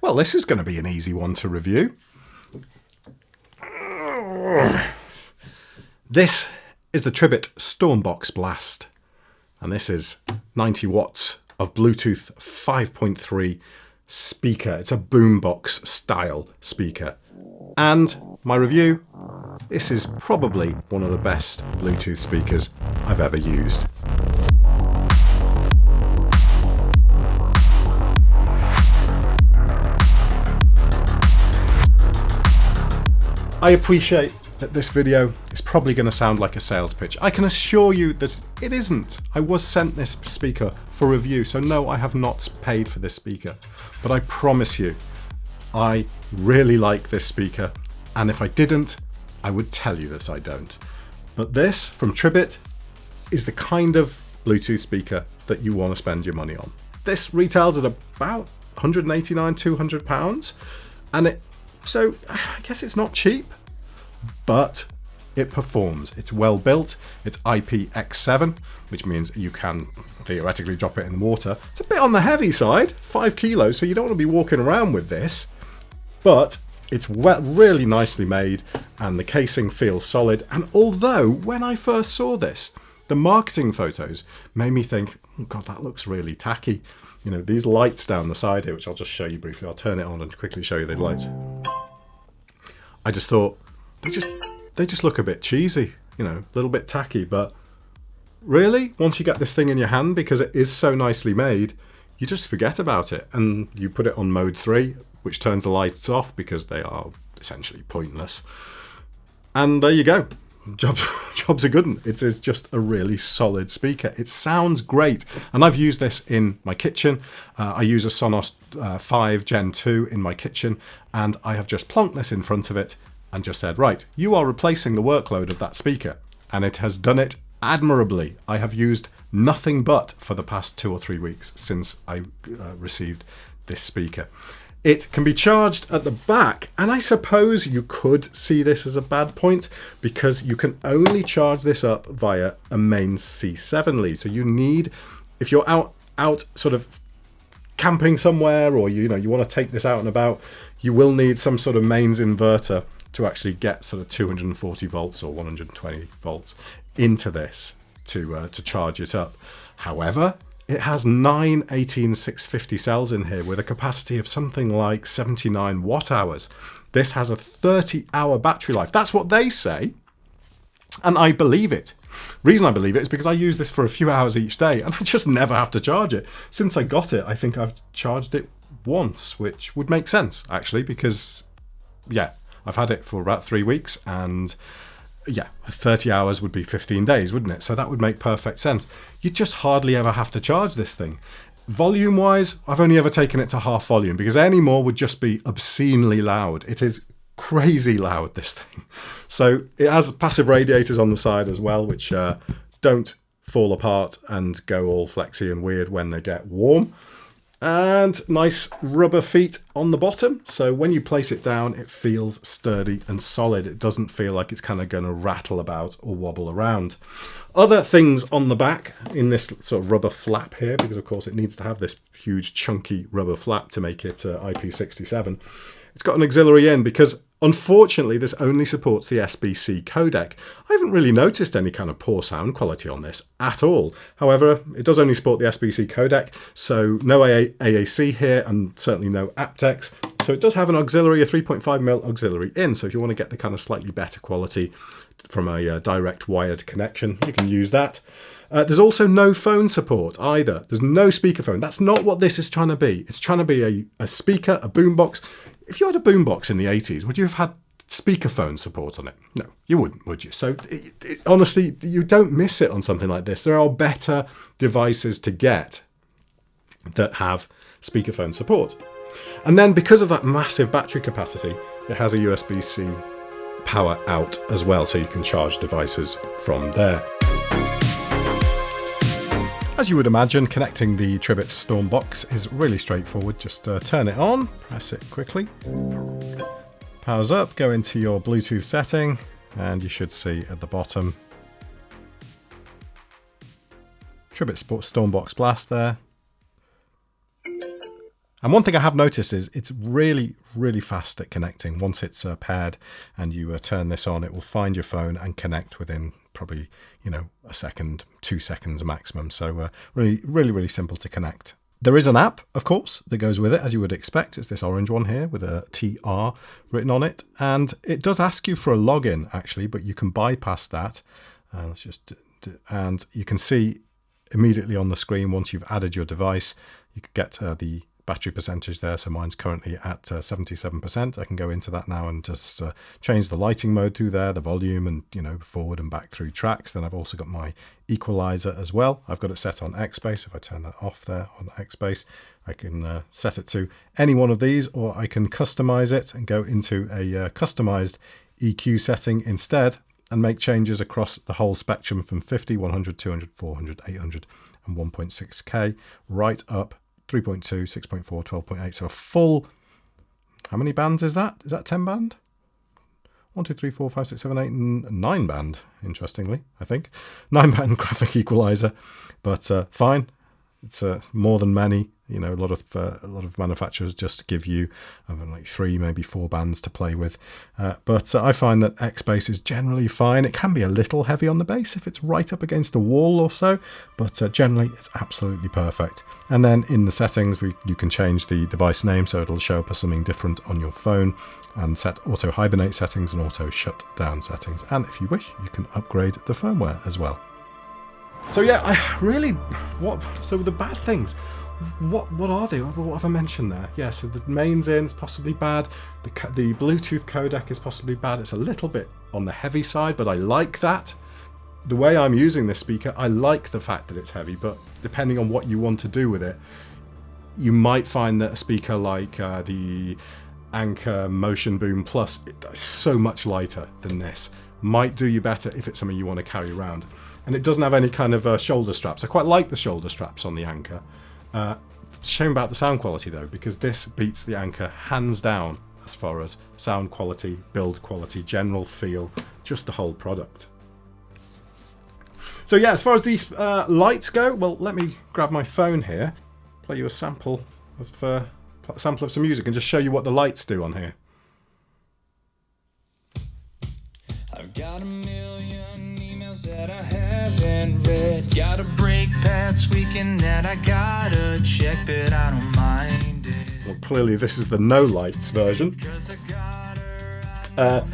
Well, this is going to be an easy one to review. This is the Tribit Stormbox Blast, and this is 90 watts of Bluetooth 5.3 speaker. It's a boombox style speaker. And my review, this is probably one of the best Bluetooth speakers I've ever used. I appreciate that this video is probably going to sound like a sales pitch. I can assure you that it isn't. I was sent this speaker for review, so no, I have not paid for this speaker. But I promise you, I really like this speaker, and if I didn't, I would tell you that I don't. But this, from Tribit, is the kind of Bluetooth speaker that you want to spend your money on. This retails at about £189, £200, and so I guess it's not cheap, but it performs. It's well built. It's IPX7, which means you can theoretically drop it in the water. It's a bit on the heavy side, 5 kilos, so you don't want to be walking around with this, but it's really nicely made, and the casing feels solid. And although when I first saw this, the marketing photos made me think, oh God, that looks really tacky. You know, these lights down the side here, which I'll just show you briefly. I'll turn it on and quickly show you the lights. I just thought, they just look a bit cheesy, you know, a little bit tacky, but really, once you get this thing in your hand, because it is so nicely made, you just forget about it, and you put it on mode 3, which turns the lights off because they are essentially pointless. And there you go. Job's a good one. It is just a really solid speaker. It sounds great, and I've used this in my kitchen. I use a Sonos 5 Gen 2 in my kitchen, and I have just plonked this in front of it and just said, right, you are replacing the workload of that speaker, and it has done it admirably. I have used nothing but for the past 2 or 3 weeks since I received this speaker. It can be charged at the back, and I suppose you could see this as a bad point because you can only charge this up via a main C7 lead. So you need, if you're out sort of camping somewhere, or you want to take this out and about, you will need some sort of mains inverter to actually get sort of 240 volts or 120 volts into this to charge it up. However, it has 9 18650 cells in here with a capacity of something like 79 watt hours. This has a 30-hour battery life. That's what they say, and I believe it. Reason I believe it is because I use this for a few hours each day, and I just never have to charge it. Since I got it, I think I've charged it once, which would make sense, actually, because, yeah, I've had it for about 3 weeks, and yeah, 30 hours would be 15 days, wouldn't it? So that would make perfect sense. You just hardly ever have to charge this thing. Volume-wise, I've only ever taken it to half volume because any more would just be obscenely loud. It is crazy loud, this thing. So it has passive radiators on the side as well, which don't fall apart and go all flexy and weird when they get warm. And nice rubber feet on the bottom, so when you place it down, it feels sturdy and solid. It doesn't feel like it's kind of going to rattle about or wobble around. Other things on the back in this sort of rubber flap here, because of course it needs to have this huge chunky rubber flap to make it IP67. It's got an auxiliary in because unfortunately this only supports the SBC codec. I haven't really noticed any kind of poor sound quality on this at all. However, it does only support the SBC codec, so no AAC here and certainly no aptX. So it does have an auxiliary, a 3.5mm auxiliary in, so if you want to get the kind of slightly better quality from a direct wired connection, you can use that. There's also no phone support either. There's no speakerphone. That's not what this is trying to be. It's trying to be a speaker, a boombox. If you had a boombox in the 80s, would you have had speakerphone support on it? No, you wouldn't, would you? So honestly, you don't miss it on something like this. There are better devices to get that have speakerphone support. And then because of that massive battery capacity, it has a USB-C power out as well, so you can charge devices from there. As you would imagine, connecting the Tribit Stormbox is really straightforward. Just turn it on, press it quickly, powers up, go into your Bluetooth setting, and you should see at the bottom Tribit Stormbox Blast there. And one thing I have noticed is it's really, really fast at connecting. Once it's paired and you turn this on, it will find your phone and connect within probably, a second, 2 seconds maximum. So really, really, really simple to connect. There is an app, of course, that goes with it, as you would expect. It's this orange one here with a TR written on it. And it does ask you for a login, actually, but you can bypass that. And you can see immediately on the screen, once you've added your device, you can get the battery percentage there. So mine's currently at 77%. I can go into that now and just change the lighting mode through there, the volume, and forward and back through tracks. Then I've also got my equalizer as well. I've got it set on X-Bass. If I turn that off there on X-Bass, I can set it to any one of these, or I can customize it and go into a customized EQ setting instead and make changes across the whole spectrum from 50, 100, 200, 400, 800 and 1.6K right up 3.2, 6.4, 12.8. So a full, how many bands is that? Is that 10 band? 1, 2, 3, 4, 5, 6, 7, 8, and 9 band, interestingly, I think. 9 band graphic equalizer, but fine. It's more than many. A lot of manufacturers just give you like 3, maybe 4 bands to play with. But I find that X-Bass is generally fine. It can be a little heavy on the bass if it's right up against a wall or so, but generally it's absolutely perfect. And then in the settings, you can change the device name so it'll show up as something different on your phone, and set auto hibernate settings and auto shut down settings. And if you wish, you can upgrade the firmware as well. So yeah, so the bad things, what are they? What have I mentioned there? Yeah, so the mains in's possibly bad. The Bluetooth codec is possibly bad. It's a little bit on the heavy side, but I like that. The way I'm using this speaker, I like the fact that it's heavy, but depending on what you want to do with it, you might find that a speaker like the Anker Motion Boom Plus is so much lighter than this. Might do you better if it's something you want to carry around. And it doesn't have any kind of shoulder straps. I quite like the shoulder straps on the Anker. Shame about the sound quality though, because this beats the Anker hands down as far as sound quality, build quality, general feel, just the whole product. So yeah, as far as these lights go, well, let me grab my phone here, play you a sample of some music and just show you what the lights do on here. I've got a million emails that I haven't read. Got a break past weekend that I gotta check, but I don't mind it. Well, clearly this is the no lights version. God,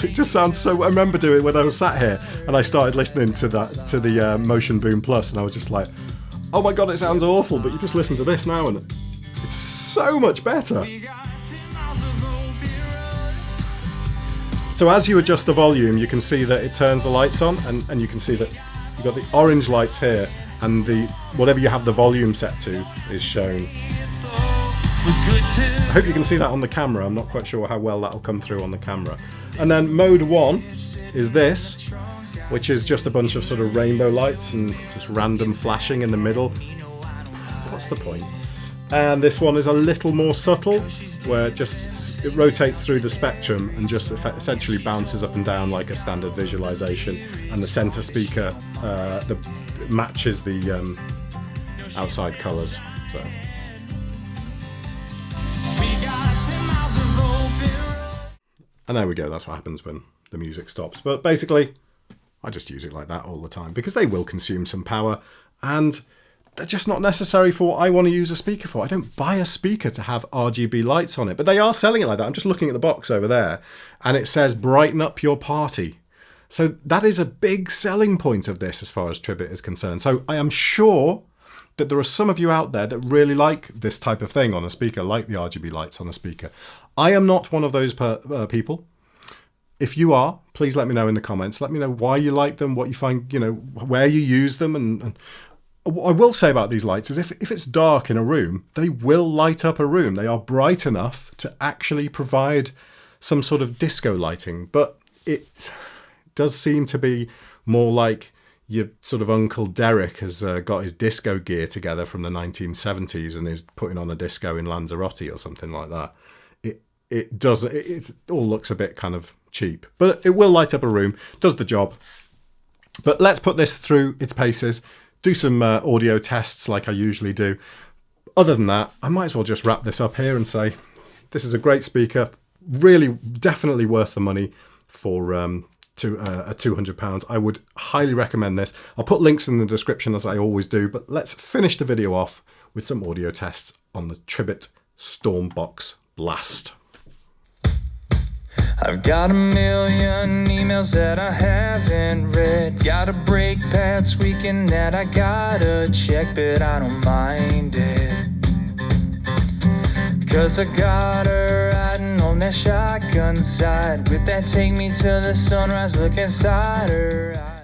it just sounds so. I remember doing it when I was sat here and I started listening to the Motion Boom Plus, and I was just like, oh my god, it sounds awful. But you just listen to this now and it's so much better. So as you adjust the volume, you can see that it turns the lights on, and you can see that you've got the orange lights here, and whatever you have the volume set to is shown. I hope you can see that on the camera. I'm not quite sure how well that'll come through on the camera. And then mode 1 is this, which is just a bunch of sort of rainbow lights and just random flashing in the middle. What's the point? And this one is a little more subtle, where it rotates through the spectrum and just essentially bounces up and down like a standard visualization. And the center speaker matches the outside colors. So. And there we go, that's what happens when the music stops. But basically, I just use it like that all the time because they will consume some power and they're just not necessary for what I want to use a speaker for. I don't buy a speaker to have RGB lights on it, but they are selling it like that. I'm just looking at the box over there and it says brighten up your party. So that is a big selling point of this as far as Tribit is concerned. So I am sure that there are some of you out there that really like this type of thing on a speaker, like the RGB lights on a speaker. I am not one of those people. If you are, please let me know in the comments. Let me know why you like them, what you find, where you use them. And what I will say about these lights is if it's dark in a room, they will light up a room. They are bright enough to actually provide some sort of disco lighting. But it does seem to be more like your sort of Uncle Derek has got his disco gear together from the 1970s and is putting on a disco in Lanzarote or something like that. It all looks a bit kind of cheap, but it will light up a room, does the job. But let's put this through its paces, do some audio tests like I usually do. Other than that, I might as well just wrap this up here and say, this is a great speaker, really definitely worth the money for £200. I would highly recommend this. I'll put links in the description as I always do, but let's finish the video off with some audio tests on the Tribit Stormbox Blast. I've got a million emails that I haven't read. Got a brake pad squeaking that I gotta check, but I don't mind it, 'cause I got her riding on that shotgun side with that take me to the sunrise look inside her eyes.